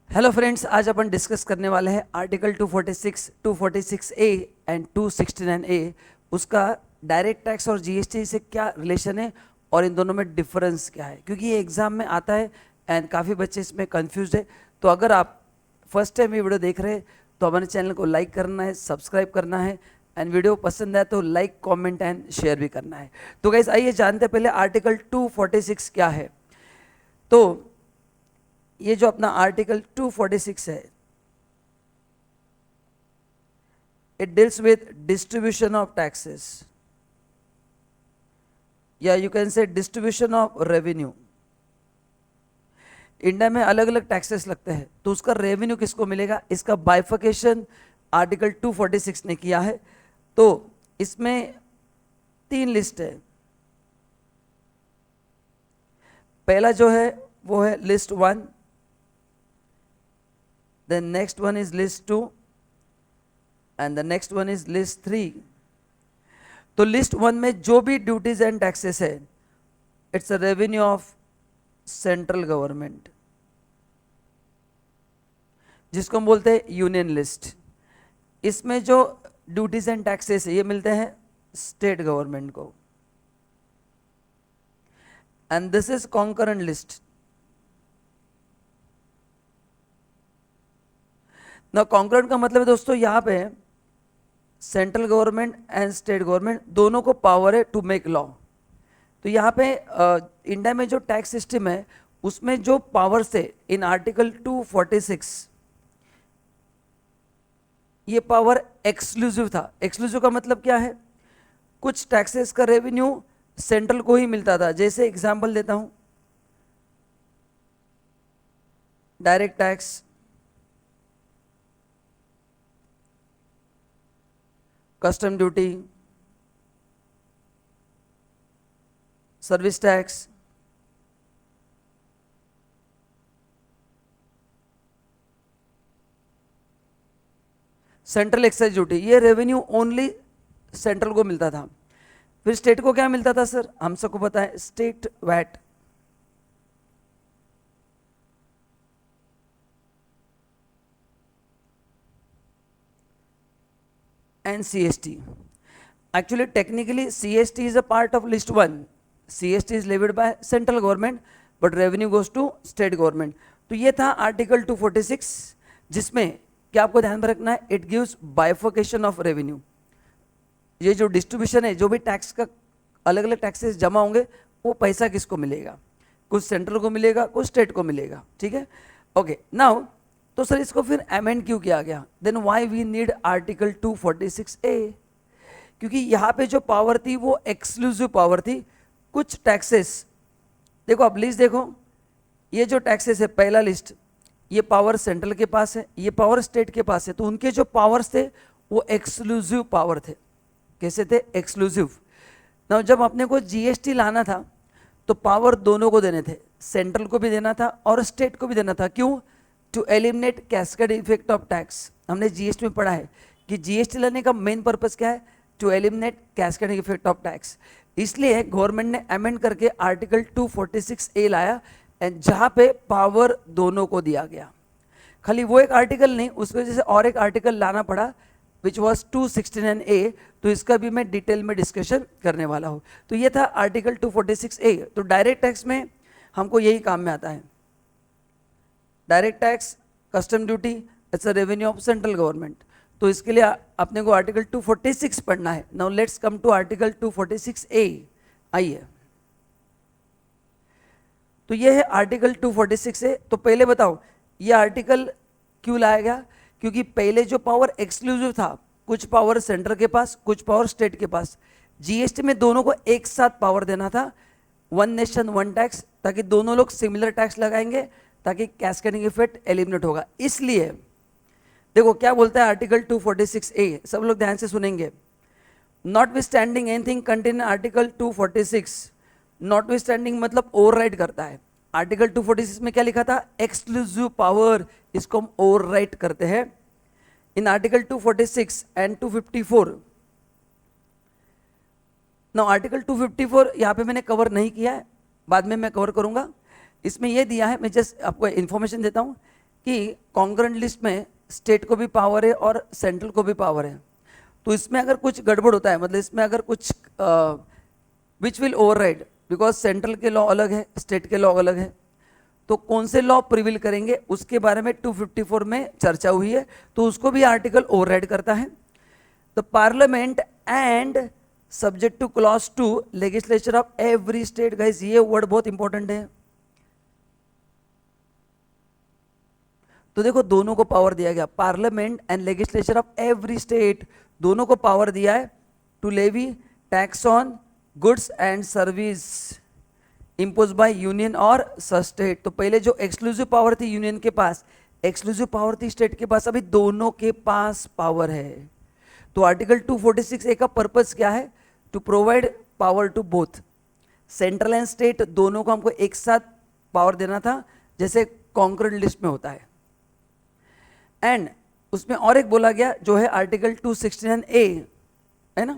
Hello friends, आज अपन discuss करने वाले हैं आर्टिकल 246, 246A एंड 269A। उसका डायरेक्ट टैक्स और जीएसटी से क्या रिलेशन है और इन दोनों में डिफरेंस क्या है, क्योंकि ये एग्जाम में आता है एंड काफ़ी बच्चे इसमें कंफ्यूज है। तो अगर आप फर्स्ट टाइम ये वीडियो देख रहे हैं तो हमारे चैनल को लाइक करना है, सब्सक्राइब करना है एंड वीडियो पसंद आए तो लाइक, कॉमेंट एंड शेयर भी करना है। तो गाइस आइए जानते हैं पहले आर्टिकल 246 क्या है। तो ये जो अपना आर्टिकल 246 है, it deals with distribution of taxes या you can say distribution of revenue. India में अलग अलग टैक्सेस लगते हैं तो उसका रेवेन्यू किसको मिलेगा, इसका बाइफिकेशन आर्टिकल 246 ने किया है। तो इसमें 3 लिस्ट है। पहला जो है वो है list 1, then next one is list 2 and the next one is list 3। तो लिस्ट 1 में जो भी ड्यूटीज एंड टैक्सेस है, it's a revenue of central government, जिसको हम बोलते हैं यूनियन लिस्ट। इसमें जो ड्यूटीज एंड टैक्सेस है ये मिलते हैं स्टेट गवर्नमेंट को, and this is concurrent list. ना कॉन्करेंट का मतलब है दोस्तों, यहां पे central government and state government दोनों को पावर है टू मेक लॉ। तो यहाँ पे इंडिया में जो टैक्स सिस्टम है उसमें जो पावर से इन आर्टिकल 246 ये पावर एक्सक्लूसिव था। एक्सक्लूसिव का मतलब क्या है, कुछ टैक्सेस का रेवेन्यू सेंट्रल को ही मिलता था। जैसे एग्जांपल देता हूं, direct tax, custom duty, service tax, central excise duty, ये रेवेन्यू ओनली सेंट्रल को मिलता था। फिर स्टेट को क्या मिलता था सर, हम सबको पता है, state VAT. And CST. Actually, technically, CST is a part of list 1. CST is levied by central government, but revenue goes to state government. तो ये था आर्टिकल 246, जिसमें क्या आपको ध्यान में रखना है, इट गिव्स बाइफिकेशन ऑफ रेवेन्यू। ये जो डिस्ट्रीब्यूशन है, जो भी टैक्स का अलग अलग टैक्सेस जमा होंगे वो पैसा किसको मिलेगा, कुछ सेंट्रल को मिलेगा, कुछ स्टेट को मिलेगा। ठीक है, ओके। नाउ तो सर इसको फिर अमेंड क्यों किया गया, then why we need article 246A? क्योंकि यहाँ पे जो पावर थी वो एक्सक्लूसिव पावर थी। कुछ टैक्सेस देखो, अब लिस्ट देखो, ये जो टैक्सेस है पहला लिस्ट, ये पावर सेंट्रल के पास है, ये पावर स्टेट के पास है। तो उनके जो पावर्स थे वो एक्सक्लूसिव पावर थे। कैसे थे, एक्सक्लूसिव। ना जब अपने को जीएसटी लाना था तो पावर दोनों को देने थे, सेंट्रल को भी देना था और स्टेट को भी देना था। क्यों, to eliminate cascade effect of tax. हमने जीएसटी में पढ़ा है कि जीएसटी लाने का मेन पर्पस क्या है, to eliminate cascading effect of tax. इसलिए गवर्नमेंट ने अमेंड करके आर्टिकल 246A लाया, एंड जहां पे पावर दोनों को दिया गया। खाली वो एक आर्टिकल नहीं, उसकी वजह से और एक आर्टिकल लाना पड़ा विच वॉज 269A। तो इसका भी मैं डिटेल में डिस्कशन करने वाला हूं। तो ये था आर्टिकल 246A। तो डायरेक्ट टैक्स में हमको यही काम में आता है, direct tax, custom duty, it's a revenue of central government. तो इसके लिए अपने को आर्टिकल 246 पढ़ना है। Now let's come to article 246A। आइए, तो ये है आर्टिकल 246A। तो पहले बताओ ये आर्टिकल क्यों लाया गया, क्योंकि पहले जो पावर एक्सक्लूसिव था, कुछ पावर सेंटर के पास, कुछ पावर स्टेट के पास। जीएसटी में दोनों को एक साथ पावर देना था, वन नेशन वन टैक्स, ताकि दोनों लोग सिमिलर टैक्स लगाएंगे, ताकि कैस्केडिंग इफेक्ट एलिमिनेट होगा। इसलिए देखो क्या बोलता है आर्टिकल 246A, सब लोग ध्यान से सुनेंगे। Not with standing anything contain article 246। Not with standing मतलब ओवरराइड करता है। आर्टिकल 246 में क्या लिखा था, एक्सक्लूसिव पावर, इसको हम ओवरराइड करते हैं। In article 246 and 254। Now article 254 यहाँ पे मैंने कवर नहीं किया है, बाद में मैं कवर करूंगा। इसमें यह दिया है, मैं जस्ट आपको इन्फॉर्मेशन देता हूं कि कॉन्ग्रेंट लिस्ट में स्टेट को भी पावर है और सेंट्रल को भी पावर है, तो इसमें अगर कुछ गड़बड़ होता है, मतलब इसमें अगर कुछ which will override, because central के लॉ अलग है, स्टेट के लॉ अलग है, तो कौन से लॉ प्रिविल करेंगे उसके बारे में 254 में चर्चा हुई है, तो उसको भी आर्टिकल ओवरराइड करता है। The parliament and subject to clause 2 legislature of every state. Guys ये वर्ड बहुत इंपॉर्टेंट है। तो देखो दोनों को पावर दिया गया, parliament and legislature of every state, दोनों को पावर दिया है to levy tax on goods and service impose by union और स्टेट। तो पहले जो एक्सक्लूसिव पावर थी यूनियन के पास, एक्सक्लूसिव पावर थी स्टेट के पास, अभी दोनों के पास पावर है। तो आर्टिकल 246 का पर्पस क्या है? To provide power to both central and state, दोनों को हमको एक साथ पावर देना था, जैसे कॉन्करेंट लिस्ट में होता है। एंड उसमें और एक बोला गया जो है आर्टिकल 269A, है ना,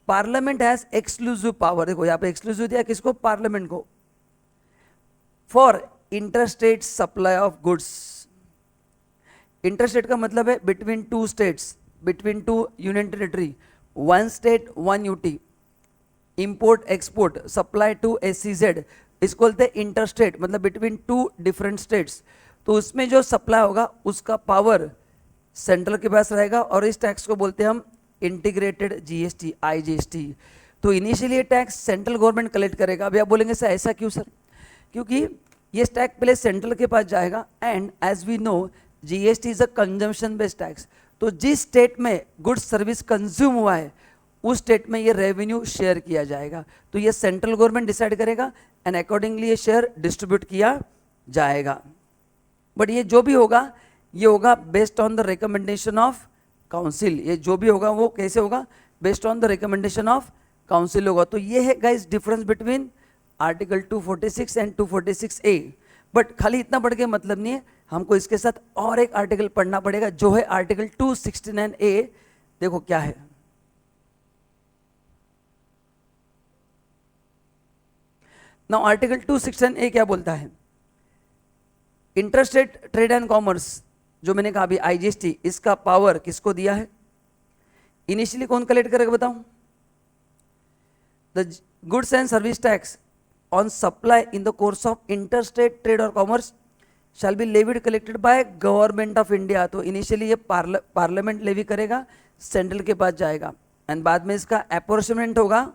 पार्लियामेंट हैज एक्सक्लूसिव पावर। देखो यहाँ पे एक्सक्लूसिव दिया किसको? पार्लियामेंट को। For interstate supply of goods, interstate का मतलब है between two states, between two union territory, one state one UT, import export, supply to SEZ, इसको बोलते हैं इंटरस्टेट, मतलब बिटवीन टू डिफरेंट स्टेट्स। तो उसमें जो सप्लाई होगा उसका पावर सेंट्रल के पास रहेगा, और इस टैक्स को बोलते हैं हम इंटीग्रेटेड GST, IGST। तो इनिशियली ये टैक्स सेंट्रल गवर्नमेंट कलेक्ट करेगा। अभी आप बोलेंगे सर ऐसा क्यों सर? क्योंकि ये टैक्स पहले सेंट्रल के पास जाएगा, and as we know GST is a consumption based tax. तो जिस स्टेट में गुड्स सर्विस कंज्यूम हुआ है उस स्टेट में ये रेवेन्यू शेयर किया जाएगा। तो ये सेंट्रल गवर्नमेंट डिसाइड करेगा एंड अकॉर्डिंगली ये शेयर डिस्ट्रीब्यूट किया जाएगा। बट ये जो भी होगा ये होगा based on the recommendation of council. ये जो भी होगा वो कैसे होगा? Based on the recommendation of council होगा। तो ये है guys difference between article 246 and 246A। But खाली इतना पढ़ के मतलब नहीं है, हमको इसके साथ और एक आर्टिकल पढ़ना पड़ेगा जो है आर्टिकल 269A। देखो क्या है, नाउ आर्टिकल 269A क्या बोलता है? इंटरस्टेट ट्रेड एंड कॉमर्स, जो मैंने कहा अभी IGST, इसका पावर किसको दिया है? इनिशियली कौन कलेक्ट करेगा बताऊं? The goods and service tax on supply in the course of interstate trade और commerce shall be levied collected by government of India. तो इनिशियली ये पार्लियामेंट लेवी करेगा, सेंट्रल के पास जाएगा, एंड बाद में इसका अपॉर्चमेंट होगा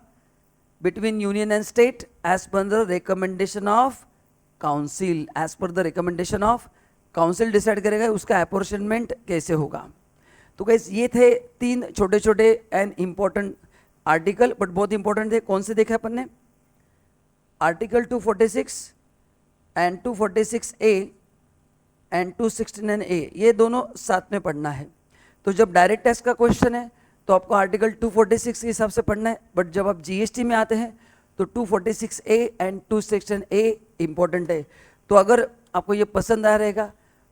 between union and state as per the recommendation of council. As per the recommendation of council decide करेगा उसका अपॉर्चमेंट कैसे होगा। तो गाइस ये थे 3 छोटे छोटे एंड इंपॉर्टेंट आर्टिकल, बट बहुत इंपॉर्टेंट थे। कौन से देखे अपन ने? Article 246 and 246A and 269A, ये दोनों साथ में पढ़ना है। तो जब डायरेक्ट टैक्स का क्वेश्चन है तो आपको आर्टिकल 246 के हिसाब से पढ़ना है, बट जब आप GST में आते हैं तो 246A एंड 269A इंपॉर्टेंट है। तो अगर आपको ये पसंद आया रहेगा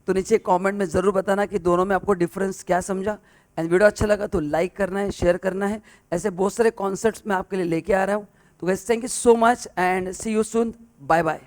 तो नीचे कमेंट में ज़रूर बताना कि दोनों में आपको डिफरेंस क्या समझा। एंड वीडियो अच्छा लगा तो लाइक करना है, शेयर करना है। ऐसे बहुत सारे कॉन्सेप्ट्स मैं आपके लिए लेके आ रहा हूँ। तो guys thank you so much and see you soon, bye bye.